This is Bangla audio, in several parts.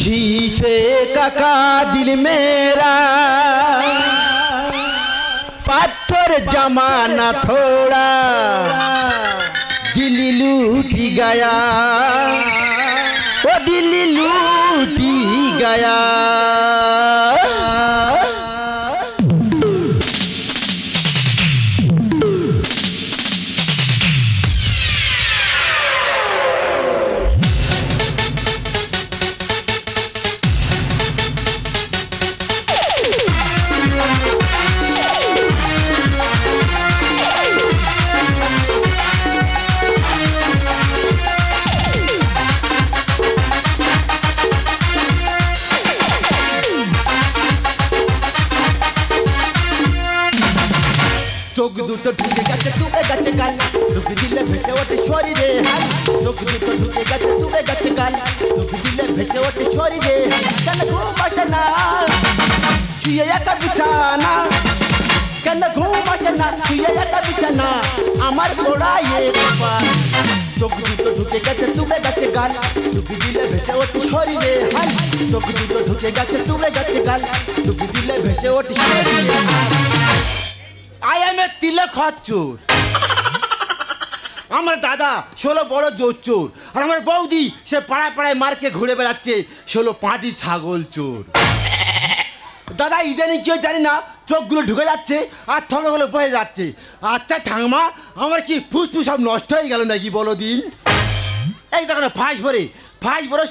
शीशे का दिल मेरा पत्थर जमाना थोड़ा दिल लूट गया वो दिल लूट गया চোখ দুটো ঢুকে গেছে চুপে গেছে গাল ঢুকে দিলে ভেসে ওঠে শরীরে হাল চোখ দুটো ঢুকে গেছে চুপে গেছে গাল ঢুকে দিলে ভেসে ওঠে শরীরে কেন ঘুম আসে না শুয়ে একা বিছানা কেন ঘুম আসে না শুয়ে একা বিছানা আমার পোড়ায়ে কপাল চোখ দুটো ঢুকে গেছে চুপে গেছে গাল ঢুকে দিলে ভেসে ওঠে শরীরে হাল চোখ দুটো ঢুকে গেছে চুপে গেছে গাল ঢুকে দিলে ভেসে ওঠে শরীরে হাল I am a তিলক চোর আমার দাদা 16 বড় জোর চোর আর আমার বৌদি সে পাড়ায় পাড়ায় মার্কে ঘুরে বেড়াচ্ছে 16 পাঁটি ছাগল চোর দাদা ইদানি কেউ জানি না চোখগুলো ঢুকে যাচ্ছে আর থলগুলো বয়ে যাচ্ছে আচ্ছা ঠাংমা আমার কি ফুসফুস সব নষ্ট হয়ে গেল নাকি বলো দিন এই দেখো না ফাঁস ভরে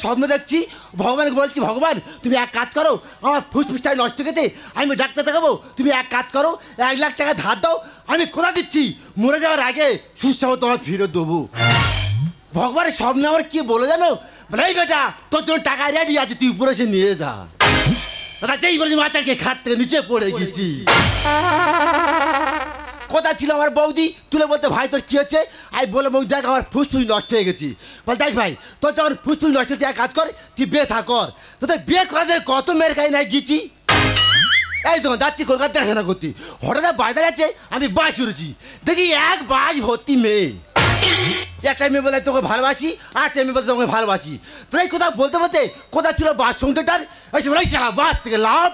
স্বপ্ন দেখছি ভগবানকে বলছি ভগবান তুমি এক কাজ করো আমার ফুসফুসটাই নষ্ট হয়ে গেছে আমি ডাক্তার দেখাবো তুমি এক কাজ করো 1 লাখ টাকা ধার দাও আমি কোথা দিচ্ছি মরে যাওয়ার আগে সুস্বাস্থ্য তোমার ফেরত দেবো ভগবানের স্বপ্নে আমার কি বলে জানো বলে এই বেটা তোর জন্য টাকা রেডি আছে তুই উপরে এসে নিয়ে যা দাদা যেই বলেছি মাচারকে খাট থেকে নিচে পড়ে গেছি কোথা ছিল আমার বৌদি তুলে বলতে ভাই তোর কি হচ্ছে আমি বলে বৌদি দেখ আমার ফুসফুস নষ্ট হয়ে গেছি বল দেখ ভাই তোর যখন ফুসফুস নষ্ট হচ্ছে এক কাজ কর তুই বিয়ে থাক কর তোদের বিয়ে করা যায় কত মেয়ের খাই নাই গিয়েছি এই তো যাচ্ছি কলকাতা দেখাশোনা করতে হঠাৎ বাজারে আছে আমি বাস উড়েছি দেখি এক বাস ভর্তি মেয়ে একটা মেয়ে বলে তোকে ভালোবাসি আর একটা মেয়ে বলতে তোমাকে ভালোবাসি তোর এই কথা বলতে বলতে কোথা ছিল বাস সংটার ওই সে বলে বাস থেকে লাভ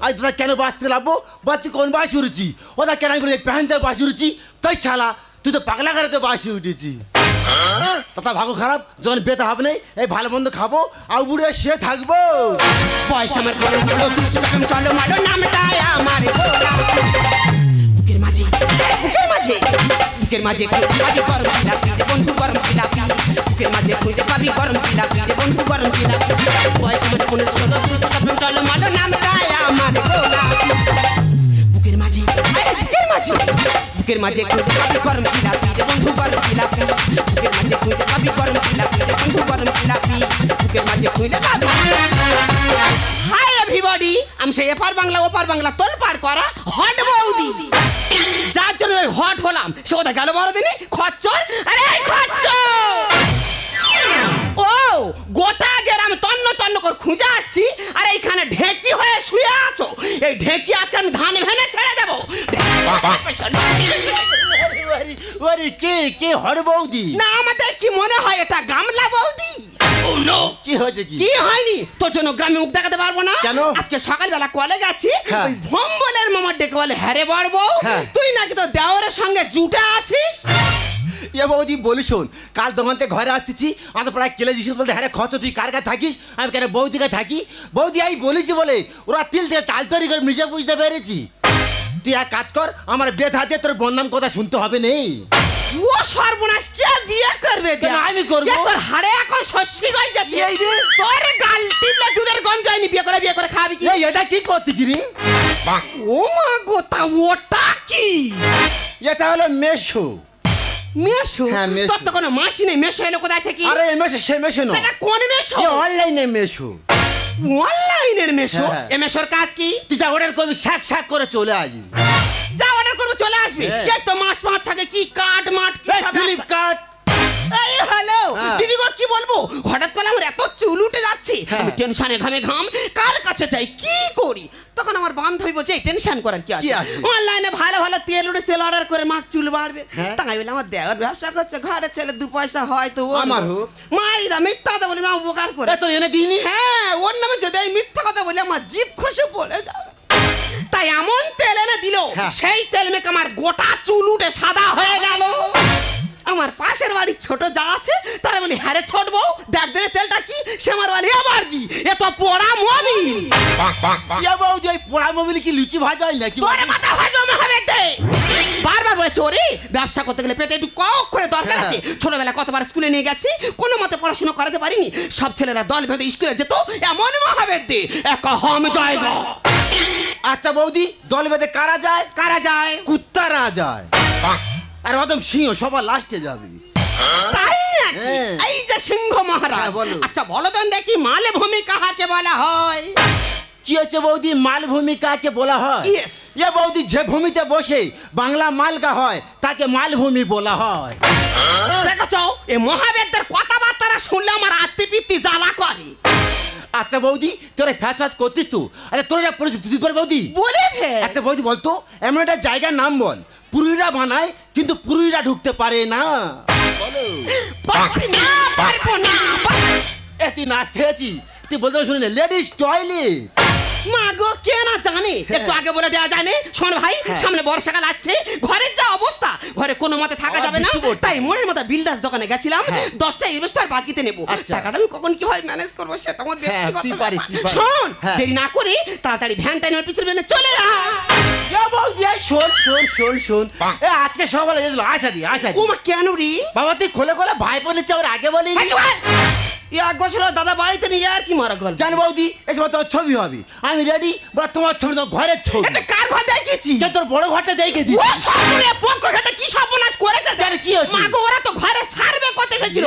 আজ তোরা কেন বাস থেকে লাভবো বা তুই কোন বাসে উঠেছি ওরা কেন আমি প্যান্টের বাসে উঠেছি তাই শালা তুই তো পাগলা গাড়িতে বাসে উঠেছি তা ভাগো খারাপ যখন বেতে হবে না এই ভালো মন্দ খাবো আর বুড়ে সে থাকবো পয়সা বুকের মাঝে বুকের মাঝে গরম বন্ধু গরম বুকের মাঝে খুঁজে পাবি গরম বন্ধু গরম পয়সা চলো মালো নামটা আমার বুকের মাঝে বুকের মাঝে খুঁজে পাবি গরম বন্ধু গরম বুকের মাঝে খুঁজে পাবি গরম বন্ধু গরম বুকের মাঝে খুঁজে পাবি হাই এভরিবডি আমি সেই এপার বাংলা ওপার বাংলা তোল পার করা হট বৌদি যার জন্য হট হলাম সে ওটা গেল বড় দিনে খচ্চর আরে খচ্চর ও গোটা গ্রামে তন্ন তন্ন করে খুঁজে আসছি আর এইখানে ঢেকি হয়ে শুয়ে আছো এই ঢেকি আজকে আমি ধান ভেনে ছেড়ে দেবো ওরে কে হর বৌদি না আমাদের কি মনে হয় এটা গামলা বৌদি কি হয়েছে কি হয়নি তোর জন্য গ্রামে মুখ দেখাতে পারবো না কেন আজকে সকালবেলা কলেজ আছি ওই ভম্বলের মামার ডেকে বলে হ্যারে বড়বো তুই নাকি তো দেওরের সঙ্গে জুটে আছিস এ বৌদি বলি শোন কাল দোকান থেকে ঘরে আসতেছি আমাদের প্রায় কেলে দিছিস বলতে হ্যাঁ খরচ তুই কার কাছে থাকিস আমি কেন বৌদি কাছে থাকি বৌদি আমি বলেছি বলে ওরা তিল দিয়ে তাল তৈরি করে নিজে বুঝতে পেরেছি তুই এক কাজ কর আমার বেত হাতে তোর বন্ধাম কথা শুনতে হবে নেই ও সর্বনাশ কে বিয়ে করবে আমি করবো তোর হাড়ে এখন শস্যি গই যাচ্ছে এই যে তোর গাল টিপলে দুধের গন্ধ হয়নি বিয়ে করে খাবি কি এটা কি করতেছি রে ও মা গো তা ওটা কি এটা হলো মেশো মেশো তোর তো কোনো মাসি নেই মেশো এলো কোথায় থেকে আরে মেশো সে মেশো না এটা কোন মেশো অনলাইনে মেশো অনলাইনের মেশো এ মেশোর কাজ কি তুই যা অর্ডার করবি শাক করে চলে আসবি যা অর্ডার করবি চলে আসবি এই তো মাস থাকে কি কাট মাট কি ফ্লিপকার্ট এই হ্যালো দিদি গো কি বলবো হঠাৎ করে আমার এত চুল উঠে যাচ্ছে যাচ্ছে, আমি টেনশনে ঘামে ঘাম, কার কাছে যাই কি করি? তখন আমার বান্ধবী বলছে টেনশন করার কি আছে, অনলাইনে ভালো ভালো তেল অর্ডার করে মাখ চুল বাড়বে। তাই বলে আমার দেওয়ার ব্যবসা করছে, ঘরে ছেলে 2 পয়সা হয় তো আমার হোক, মারি দা মিথ্যা কথা বলে আমার উপকার করে তো এনে দিইনি। হ্যাঁ, ওর নামে যদি এই মিথ্যা কথা বলে আমার জিভ খসে পড়ে যাবে। তাই এমন তেল এনে দিল, সেই তেল মেখে আমার গোটা চুল উঠে সাদা হয়ে গেল। আমার পাশের বাড়ির ছোট যা আছে তারা বলি, হ্যাঁ রে ছোট বউ দেখ দে তেলটা কি? সে আমার বলে, আবার কি এ তো পোড়া মোবিল। ইয়া বউদি, ওই পোড়া মোবিল কি লুচি ভাজা হয় নাকি? তোরে মাথা ভাজা হবে দে। বারবার বলেছে, ওরে ব্যবসা করতে গেলে পেটে একটু কক করে দরকার আছে। ছোটবেলা কতবার স্কুলে নিয়ে গেছি, কোনো মতে পড়াশোনা করাতে পারিনি। সব ছেলেরা দল বেঁধে স্কুলে যেত, এমন মহাবেদ দে একা হম জায়গা। আচ্ছা বৌদি, দল বেঁধে কারা যায়? কারা যায়? কুত্তারা যায়। আর অদম সিংহ সবার লাস্টে যাবে। তাই নাকি? এই যে সিংহ মহারাজ। আচ্ছা বলো তো দেখি, মালভূমি কাহাকে বলা হয়? কি হচ্ছে বৌদি, মালভূমি কাকে বলা হয়? ইয়েস। এ বৌদি, যে ভূমিতে বসে বাংলা মালকা হয় তাকে মালভূমি বলা হয়। দেখছো, এই মহাবেদদের কথাবার্তা শুনলে আমার আত্মীপিত্তি জ্বালা করে। আচ্ছা বৌদি, তোরা ফ্যাচ ফ্যাচ করতিস তো? আরে তোরা পড়েছিস তুই পড়ে বৌদি? বলে ফেল। আচ্ছা বৌদি বলতো, এমন একটা জায়গার নাম বল পুরুলিরা বানায় কিন্তু পুরুলিরা ঢুকতে পারে না। পারবো না, পারবো না। তুই নাচতে আছিস, তুই বলতে শুনে লেডিস টয়লেট। মা গো, কে না জানে? একটু আগে বলে দেওয়া যায় না? শোন ভাই, সামনে বর্ষাকাল আসছে, ঘরের যা অবস্থা, ঘরে কোনো মতে থাকা যাবে না। তাই মনের মতো বিলদাস দোকানে গেছিলাম, 10টা ইনভেস্টার বাকিতে নেবো। টাকাটা আমি কখন কিভাবে ম্যানেজ করবো সেটা আমার ব্যক্তিগত ব্যাপার। শোন, দেরি না করে তাড়াতাড়ি ভ্যানটা নিয়ে পিছনে চলে আ। শোন শোন শোন শোন, আজকে সকালে গেছিল আশা দি আশা। ও মা, কেন রে বাবা? তুই খোলে খোলে ভাই বলেছে, আবার আগে বলি। এক বছর দাদা বাড়িতে নিয়ে আর কি মারা গল্প জান বৌদি, এসব তোর ছবি হবে, আমি রেডি। তোমার ছবি তো ঘরের ছবি। কার ঘর দেখেছি? তোর বড় ঘরটা দেখে দিই। ও সামনে পক্ষ ঘাটে কি সর্বনাশ করেছে জানি কি হচ্ছে? মা গো, ওরা তো ঘরে সার্ভে করতে এসেছিল।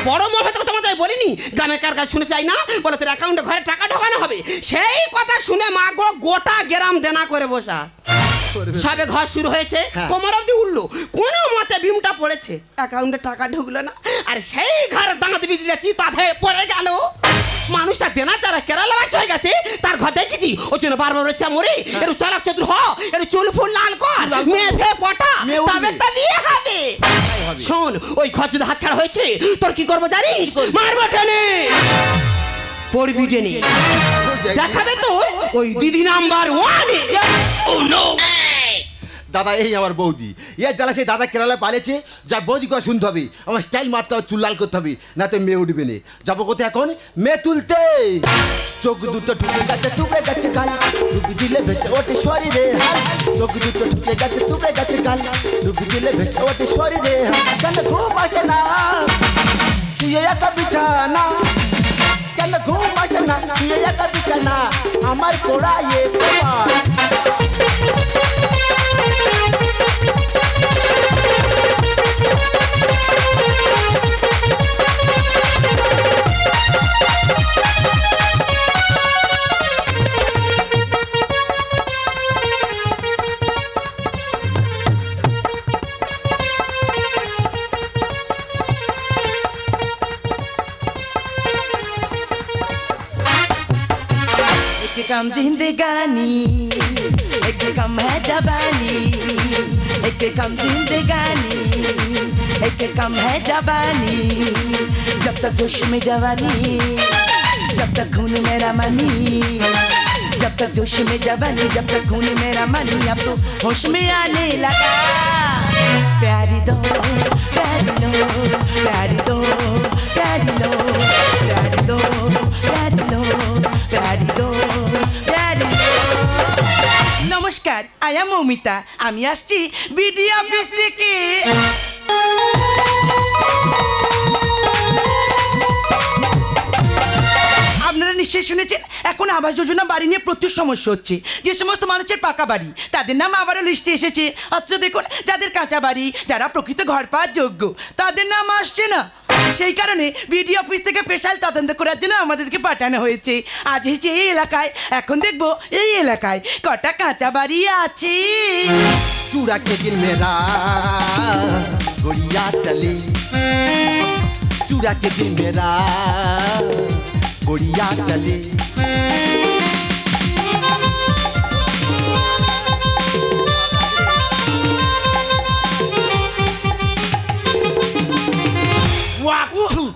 বড় মহা তো তোমাদের বলিনি, গ্রামের কার কাজ শুনে চাই না, বলে তোর অ্যাকাউন্টে ঘরে টাকা ঢোকানো হবে। সেই কথা শুনে মা গো গোটা গ্রাম দেনা করে বসা। সবে ঘর শুরু হয়েছে, কোমর অব্দি উঠলো, কোন মতে বিমটা পড়েছে, অ্যাকাউন্টে টাকা ঢুকলো না। আর সেই ঘর দাঁত বিজলে চিতাতে পড়ে গেল। মানুষটা দেনা যারা কেরালাবাসী হয়ে গেছে, তার ঘর দেখেছি। ওই জন্য বারবার রয়েছে, মরে একটু চালাক চতুর হ, একটু চুল ফুল লাল কর, মেয়ে ফে পটা, তবে তা বিয়ে হবে। শোন, ওই ঘর যদি হাতছাড়া হয়েছে, তোর কি করবো জানিস? মারবো টেনে, পড়বি টেনে, দেখাবে তোর ওই দিদি নাম্বার 1। Oh no! দাদা, এই আমার বৌদি, এর জ্বালা সেই দাদা কেরালায় পালেছে। যা বৌদি কথা শুনতে হবে, আমার স্টাইল মারতে হবে, চুল লাল করতে হবে, না তো মেয়ে উঠবে না। যাবো কোথায় এখন? মেয়ে তুলতে। চোখ দুটো ঢুকে গেছে, টুকরে গেছে গাল, ডুবি দিলে ভেসে ওঠে শরীরে। চোখ দুটো ঢুকে গেছে, টুকরে গেছে গাল, ডুবি দিলে ভেসে ওঠে শরীরে। কেন ঘুম আসে না শুয়ে একা বিছানা? কেন ঘুম আসে না শুয়ে একা বিছানা? আমার কোড়ায় তোমার कम जिंदगानी, एक कम है जवानी, एक कम जिंदगानी, एक कम है जवानी। जब तक जोश में जवानी, जब तक खून मेरा मनी, जब तक जोश में जवानी, जब तक खून मेरा मनी। अब तो होश में आने लगा। प्यारी दो, प्यारी लो, प्यारी दो, प्यारी लो, प्यारी दो, प्यारी लो, प्यारी दो। নমস্কার, আয়া মৌমিতা, আমি আসছি বিডি অফিস থেকে। আপনারা নিশ্চয়ই শুনেছেন, এখন আবাস যোজনা বাড়ি নিয়ে প্রচুর সমস্যা হচ্ছে। যে সমস্ত মানুষের পাকা বাড়ি, তাদের নাম আবারও লিস্টে এসেছে। আচ্ছা দেখুন, যাদের কাঁচা বাড়ি, যারা প্রকৃত ঘর পাওয়ার যোগ্য, তাদের নাম আসছে না। সেই কারণে বিডি অফিস থেকে স্পেশাল তদন্ত করার জন্য আমাদেরকে পাঠানো হয়েছে। আজ হয়েছে এই এলাকায়, এখন দেখবো এই এলাকায় কটা কাঁচা বাড়ি আছে। चूड़ा के दिल मेरा गोरिया चली, चूड़ा के दिल मेरा बढ़िया चले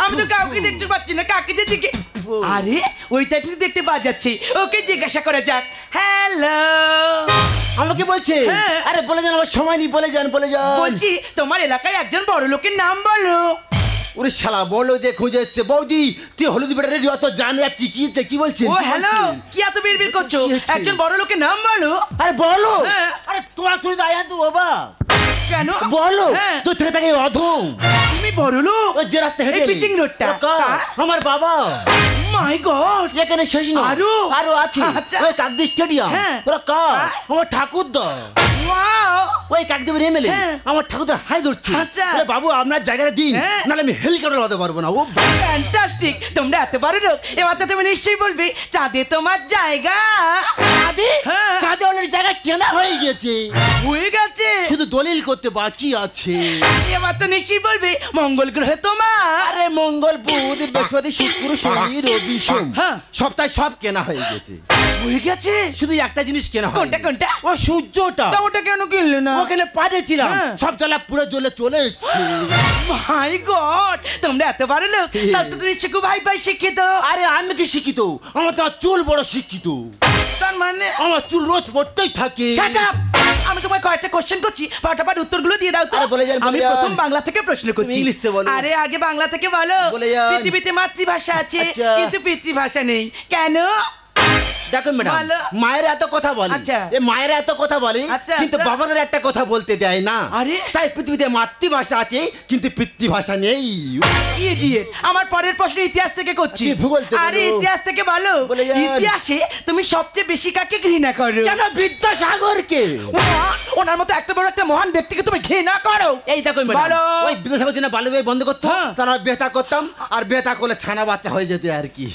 আমি তো কাউকে দেখতে পাচ্ছি না কাকে যে দিকে আরে ওইটা কিন্তু দেখতে পাওয়া যাচ্ছে ওকে জিজ্ঞাসা করা যাক হ্যালো আমাকে বলছে আরে বলে যান আমার সময় নেই বলে যান বলছি তোমার এলাকায় একজন বড় লোকের নাম বলো ওরে শালা বলো দে খুঁজে এসছে বৌদি তুই হলুদ বেটা রেডি অত জান যাচ্ছি কি বলছিস ও হ্যালো কি এত বিড়বিড় করছো একজন বড় লোকের নাম বলো আরে বলো আরে তোমার তুই আয়া তো বাবা কেন বলো তুই থেকে থাকে অধম তুমি বড় লোক ওই যে রাস্তা হেঁটে পিচিং রোডটা আমার বাবা মাই গড এখানে শেষ না আরো আছে ওই কাকদি স্টেডিয়াম ওরা কার আমার ঠাকুরদা ওয়াও ওই কাকদেবের এমএলএ আমার ঠাকুরদা হাই ধরছে আরে বাবু আপনার জায়গাটা দিন নাহলে আমি হেলিকপ্টার লাগাতে পারবো না ও ফ্যান্টাস্টিক তোমরা এত বড় লোক এবার তো তুমি নিশ্চয়ই বলবে চাঁদে তোমার জায়গা চাঁদে অনেক জায়গা কেনা হয়ে গেছে শুধু দলিল করতে বাকি আছে এবার তো নিশ্চয়ই বলবে মঙ্গল গ্রহে তোমার আরে মঙ্গল বুধ বৃহস্পতি শুক্র শনি রবি সোম সপ্তাহে সব কেনা হয়ে গেছে শুধু একটা জিনিস কেনা হয় কোনটা ও সূর্যটা ওটা কেন কিনলে না ওখানে পাঠিয়েছিলাম সব জ্বালা পুরো জ্বলে চলে এসছে মাই গড তোমরা এত বড় লোক তাহলে তো তুমি শিখু ভাই শিক্ষিত আরে আমি কি শিক্ষিত আমার তো চুল বড় শিক্ষিত তার মানে আমার চুল রোজ পড়তেই থাকে আমি তোমায় কয়েকটা কোশ্চেন করছি ফটাফট উত্তরগুলো দিয়ে দাও তো আমি প্রথম বাংলা থেকে প্রশ্ন করছি ইংলিশে বলো আরে আগে বাংলা থেকে বলো পৃথিবীতে মাতৃভাষা আছে কিন্তু পিতৃভাষা নেই কেন দেখো ম্যাডাম মায়ের এত কথা বলে এই মায়ের এত কথা বলে কিন্তু বাবাদের একটা কথা বলতে দেয় না তাই পৃথিবীতে মাতৃভাষা আছে কিন্তু পিতৃভাষা নেই ইডিয়েট আমার পরের প্রশ্ন ইতিহাস থেকে করছি আরে ইতিহাস থেকে বলো ইতিহাসে তুমি সবচেয়ে বেশি কাকে ঘৃণা করো কেন বিদ্যাসাগরকে ওনার মতো এত বড় একটা মহান ব্যক্তিকে তুমি ঘৃণা করো এই দেখো ম্যাডাম ওই বিদ্যাসাগর যিনি বাল্য বিবাহ বন্ধ করতো তারা বেতা করতাম আর বেতা করলে ছানা বাচ্চা হয়ে যেত আর কি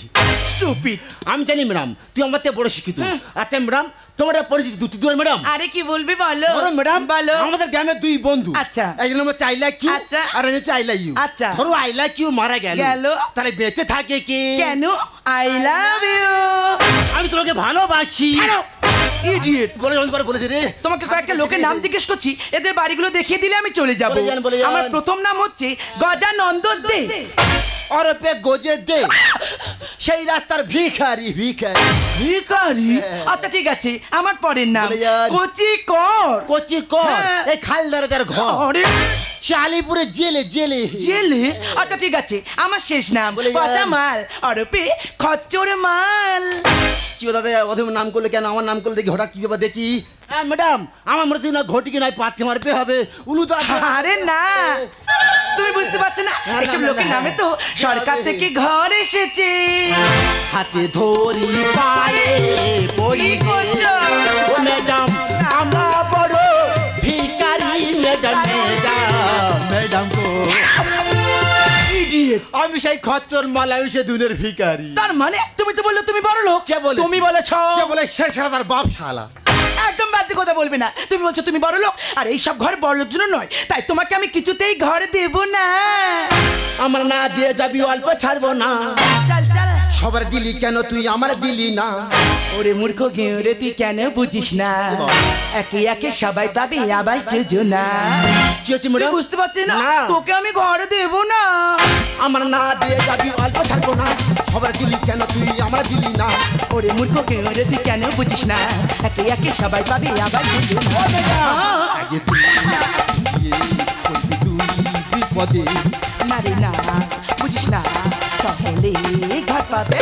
আমি জানি ম্যাডাম তুই আমার থেকে বড় শিক্ষিত আচ্ছা ম্যাডাম তোমার পরিচিত দুটি দূর ম্যাডাম আরে কি বলবি বলো ম্যাডাম বলো আমাদের গ্রামের দুই বন্ধু আচ্ছা একজন হচ্ছে আই লাইক ইউ আর একজন হচ্ছে আই লাইক ইউ আচ্ছা ধরো আই লাইক ইউ মারা গেল তাহলে বেঁচে থাকে কে কেন আই লাভ ইউ আমি তোমাকে ভালোবাসি ইডিয়েট বলেছে রে তোমাকে কয়েকটা লোকের নাম জিজ্ঞেস করছি এদের বাড়িগুলো দেখিয়ে দিলে আমি চলে যাব আমার প্রথম নাম হচ্ছে গজানন্দ দে অরপে গজে দে সেই রাস্তার ভিখারি আচ্ছা ঠিক আছে আমার পরের নাম কচি কর এই খালদারে তার ঘর আলিপুরে জেলে আচ্ছা ঠিক আছে আমার শেষ নাম পচা মাল অরপে খচ্চর মাল কি দাদা ওদের নাম করলে কেন আমার নাম করলে দেখি হঠাৎ কি ব্যাপার দেখি ম্যাডাম আমার মনে হচ্ছে না ঘটি কি নাই পাথে মারতে হবে উলুদা আরে না তুমি বুঝতে পারছো না এইসব লোকের নামে তো সরকার থেকে ঘর এসেছে হাতে ধরি পায়ে পড়ি করছো ম্যাডাম আমরা বড় ভিখারি ম্যাডাম গো আমি সেই খচ্চর মালায়ুষে দুনের ভিখারি তার মানে তুমি তো বললে তুমি বড় লোক তুমি বলেছ শেষ তার বাপ শালা একদম বাদ কথা বলবে না তুমি বলছো তুমি বড় লোক আর এই সব ঘর বড় লোক জন্য নয় তাই তোমাকে আমি কিছুতেই ঘর দেব না আমার না দিয়ে যাবি অল্প ছাড়বো না চল সবার দিলি কেন তুই আমার দিলি না ওরে মূর্খ গেঁড়ে তুই কেন বুঝিস না একে একে সবাই পাবে আবাস যোজনা বুঝতে পারছি না তোকে আমি ঘর দেব না আমার না দিয়ে যাবি অল্প ছাড়বো না সবার দিলি কেন তুই আমার দিলি না ওরে মূর্খ গেঁড়ে তুই কেন বুঝিস না একে একে সবাই পাবে আবাস যোজনা বিপদে না রে না বুঝিস না তাহলে ঘর পাবে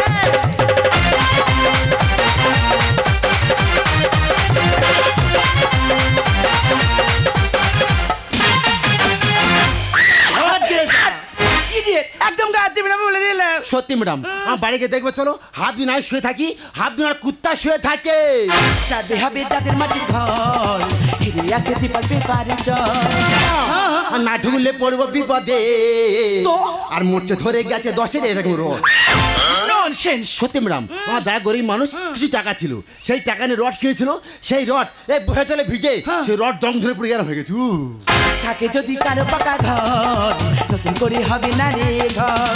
একদম গায়ে দিবি না বলে দিলাম সত্যি ম্যাডাম আমার বাড়িকে দেখবে চলো হাফ দিন আমি শুয়ে থাকি হাফ দিন আর কুত্তা শুয়ে থাকে যাবে হবে যাদের মাটির ঘর হিরে আছে দীপাল পেপারে আর না ঢুকলে পড়বো বিপদে আর মোর্চে ধরে গেছে 10-এর এরকম রড সত্যি ম্যাডাম আমার দাদা গরিব মানুষ কিছু টাকা ছিল সেই টাকা নিয়ে রড কিনেছিল সেই রড এই বসে চলে ভিজে সেই রড জং ধরে পড়ে গেল হয়ে গেছে থাকে যদি কারো পাকা ঘর নতুন করে হবে না রে ঘর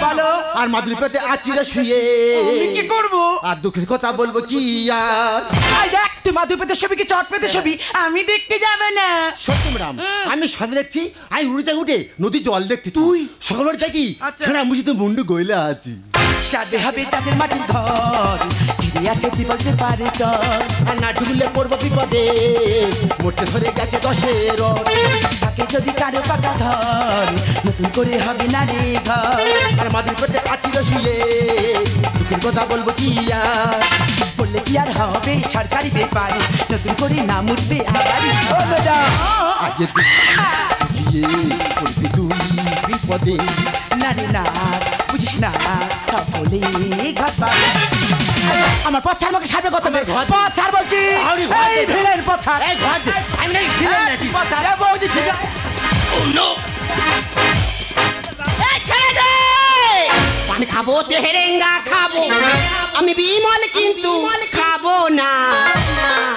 বলো আর মাদুরি পেতে আচিরে শুয়ে আমি কি করব আর দুঃখের কথা বলবো কি আর আই দেখ তুই মাদুরি পেতে ছবি কি চট পেতে ছবি আমি দেখতে যাবে না সত্যি ম্যাডাম আমি সব দেখছি আমি উড়ে উঠে নদী জল দেখতে তুই সকালবেলা দেখি ছেড়া মুছি তো মুন্ডু গইলা আছি সাথে হবে চাঁদের মাটির ঘর ঘিরে আছে দিবসে পারে চর আর না ঢুকলে পড়বো বিপদে মোটে ধরে গেছে 10-এর থাকে যদি কারো পাকা ঘর নতুন করে হবে না রে ঘর আর মাদুরি পেতে আচিরে শুয়ে দুঃখের কথা বলবো কি আর বললে কি আর হবে সরকারি ব্যাপার নতুন করে নাম উঠবে আবারই আগে দিয়ে পড়বি তুই বিপদে না রে না বুঝিস না বলে ঘর পাবে আমার পথ ছাড় আমাকে সামনে করতে হবে পথ ছাড় বলছি এই ভিলেন পথ ছাড় এই ঘর দে আমি নাই ভিলেন নাকি পথ ছাড় বৌদি ঠিক আছে ও নো এই ছেড়ে দে পান খাবো তেহেরেঙ্গা খাবো আমি বিমল কিন্তু খাবো না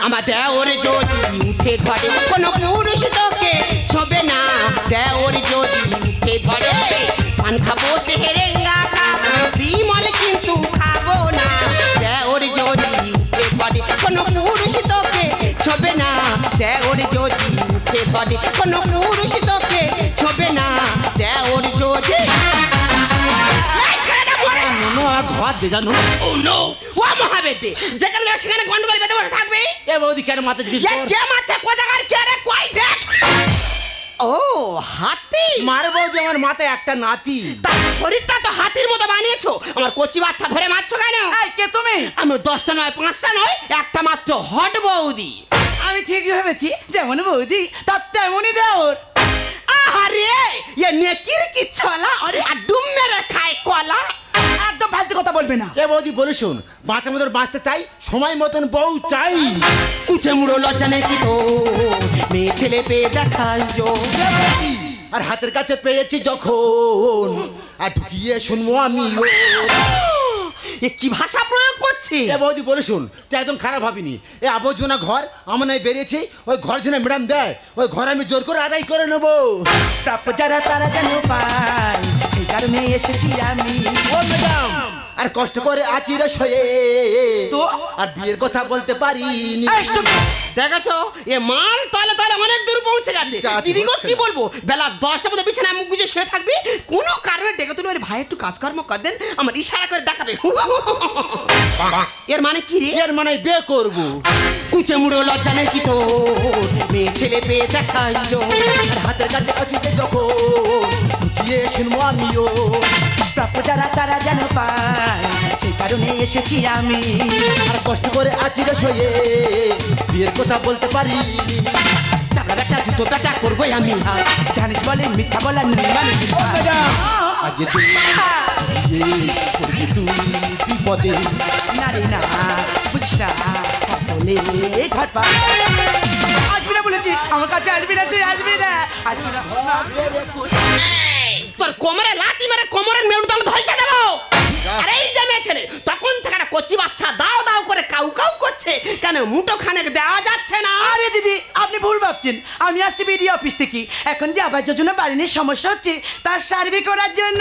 আমার দেওর যদি উঠে ঘরে কোনো পুরুষ তোকে ছবে না দেওর যদি উঠে ঘরে পান খাবো তেহেরেঙ্গা খাবো বিমল কিন্তু খাবো না দেওর যদি উঠে ঘরে কোনো পুরুষ তোকে ছবে না দেওর যদি উঠে ঘরে কোনো পুরুষ তোকে ছবে না দেওর যদি ঘর দে জানো ও নো ও মহাবেদে যেখানে যাবে সেখানে গন্ডগোল বেঁধে বসে থাকবে এ বৌদি কেন মাথা জিজ্ঞেস কর কে মারছে কোথাকার কে রে কই দেখ ও হাতি মার বৌদি আমার মাথায় একটা নাতি তার শরীরটা তো হাতির মতো বানিয়েছো আমার কচি বাচ্চা ধরে মারছো কেন এই কে তুমি আমি 10টা নয় 5টা নয় একটা মাত্র হট বৌদি আমি ঠিকই ভেবেছি যেমন বৌদি তার তেমনই দেওর আরে এ নেকির কি ছলা আরে আর ডুম মেরে খায় কলা একদম ফালতু কথা বলবে না এ বৌদি বলে শোন বাঁচার মতন বাঁচতে চাই সময় মতন বউ চাই কুচে মুড়ো লজ্জা নেই কি তো মেয়ে ছেলে পেয়ে দেখাস আর হাতের কাছে পেয়েছি যখন আর ঢুকিয়ে শুনবো আমি এ কি ভাষা প্রয়োগ করছে এ বৌদি বলে শোন তুই একদম খারাপ ভাবিনি এ আবর্জনা ঘর আমার নাই বেরিয়েছি ওই ঘর যেন ম্যাডাম দেয় ওই ঘর আমি জোর করে আদায় করে নেবো প্রাপ্য যারা তারা যেন পায় সেই কারণে এসেছি আমি ও ম্যাডাম আর কষ্ট করে আছি রে শয়ে তো আর বিয়ের কথা বলতে পারিনি দেখেছো এ মাল তলে তলে অনেক দূর পৌঁছে গেছে দিদি গো কি বলবো বেলা 10টা মধ্যে বিছানায় মুখ গুজে শুয়ে থাকবি কোনো কারণে ডেকে তুলে ওর ভাই একটু কাজকর্ম কর দেন আমার ইশারা করে দেখাবে এর মানে কি রে এর মানে বিয়ে করবো কুচে মুড়ো লজ্জা নেই কি তো মেয়ে ছেলে পেয়ে দেখাইছ আর হাতের কাছে আছি যখন ঢুকিয়ে শুনবো আমিও প্রাপ্য যারা তারা যেন পায় সেই কারণে এসেছি আমি আর কষ্ট করে আছি রে শয়ে বিয়ের কথা বলতে পারি চাপড়া বেটা জুতো বেটা করবোই আমি জানিস বলে মিথ্যা বলা নির্মাণিস আগে তুই তুই বিপদে না রে না বুঝিস না বলে ঘর পা আসবি না বলেছি আমার কাছে আসবি না তুই আসবি না আসবি না তোর কোমরে লাথি মেরে কোমরের মেরুদণ্ড ধইছে দেবো আরে এই যে মেয়ে ছেলে তখন থেকে একটা কচি বাচ্চা দাও দাও করে কাউ কাউ করছে কেন মুঠো খানেক দেওয়া যাচ্ছে না আরে দিদি আপনি ভুল ভাবছেন আমি আসছি বিডি অফিস থেকে এখন যে আবাস যোজনা বাড়ির সমস্যা হচ্ছে তার সার্ভে করার জন্য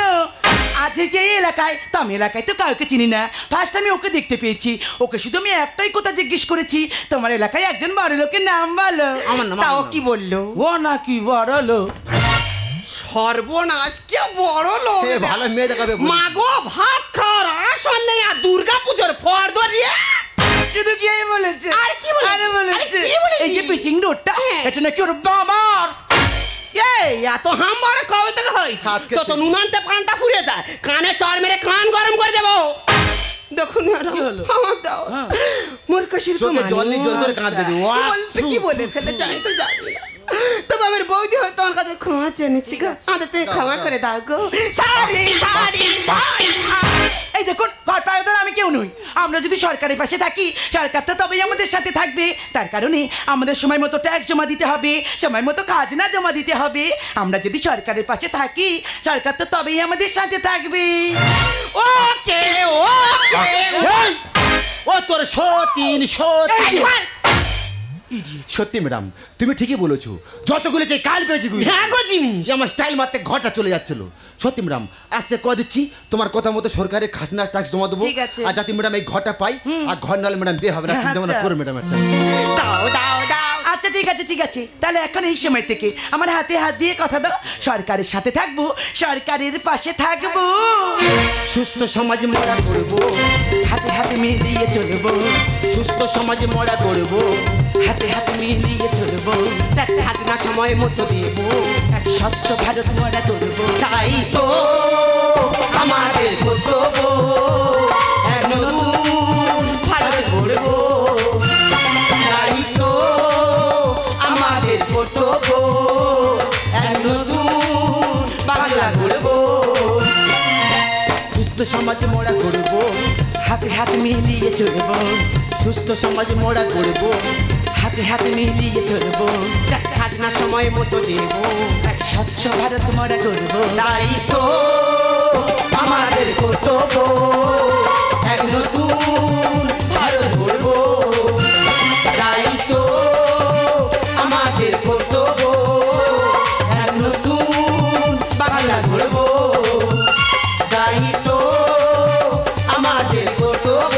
আছে যে এলাকায় তো আমি এলাকায় তো কাউকে চিনি না ফার্স্ট আমি ওকে দেখতে পেয়েছি ওকে শুধু আমি একটাই কথা জিজ্ঞেস করেছি তোমার এলাকায় একজন বড় লোকের নাম বলো আমার নাম তাও কি বললো ও নাকি বড় লোক সর্বনাশ কে বড় লোক ভালো মেয়ে দেখাবে মাগো ভাত খাওয়ার আসন নেই আর দুর্গা পুজোর ফর ধরিয়ে শুধু কি বলেছে আর কি বলেছে আরে বলেছে এই যে পিচিং রোডটা এটা নাকি ওর বাবার এই এত হামবাড়ে কবে থেকে হয়েছে তো নুনান্তে পান্তা ফুরিয়ে যায় কানে চড় মেরে কান গরম করে দেবো দেখুন আমার দাও মোর কাশির চোখে জল নেই জোর করে কাঁদতে দেবো বলতে কি বলে ফেলে যাই তো জানি না তবে আমার বৌদি হয়তো আমার কাছে ক্ষমা চেয়েছি গো আমাদের তুমি ক্ষমা করে দাও গো সরি সরি সরি এই দেখুন ঘর পায়দার আমি কেউ নই আমরা যদি সরকারের পাশে থাকি সরকার তো তবেই আমাদের সাথে থাকবে তার কারণে আমাদের সময় মতো ট্যাক্স জমা দিতে হবে সময় মতো খাজনা জমা দিতে হবে আমরা যদি সরকারের পাশে থাকি সরকার তো তবেই আমাদের সাথে থাকবে ওকে ওকে ও তোর সতীন সতীন সত্যি ম্যাডাম তুমি ঠিকই বলেছো, যতগুলো চাই কাল পেয়েছি। হ্যাঁ গো জিনিস, আমার স্টাইল মারতে ঘরটা চলে যাচ্ছিল। সত্যি ম্যাডাম আজকে কয়ে দিচ্ছি তোমার কথা মতো সরকারের খাজনা ট্যাক্স জমা দেবো। ঠিক আছে। আর যাতে ম্যাডাম এই ঘরটা পাই, আর ঘর নাহলে ম্যাডাম বিয়ে হবে না। চিন্তা ভাবনা করো ম্যাডাম একটা। দাও দাও দাও। আচ্ছা ঠিক আছে ঠিক আছে, তাহলে এখন এই সময় থেকে আমার হাতে হাত দিয়ে কথা দাও, সরকারের সাথে থাকবো, সরকারের পাশে থাকবো, সুস্থ সমাজে মরা করবো, হাতে হাতে মিলিয়ে চলবো, সুস্থ সমাজে মরা করবো, হাতে হাতে মিলিয়ে চলবো, ট্যাক্স খাজনা সময় মতো দেব, এক স্বচ্ছ ভারত মরা করবো। তাই তো আমাদের কর্তব্য, এক নতুন ভারত গড়ব। তাই তো আমাদের কর্তব্য, এক নতুন বাংলা গড়ব। সুস্থ সমাজে মরা করবো, হাতে হাতে মিলিয়ে চলবো, সুস্থ সমাজে মরা করবো, হাতে হাতে মিলিয়ে চলবো, ট্যাক্স খাজনা সময় মতো দেব, এক স্বচ্ছ ভারত মরা করবো। তাই তো আমাদের কর্তব্য, এক নতুন ভারত গড়ব। তাই তো আমাদের কর্তব্য, এক নতুন বাংলা গড়ব। তাই তো আমাদের কর্তব্য,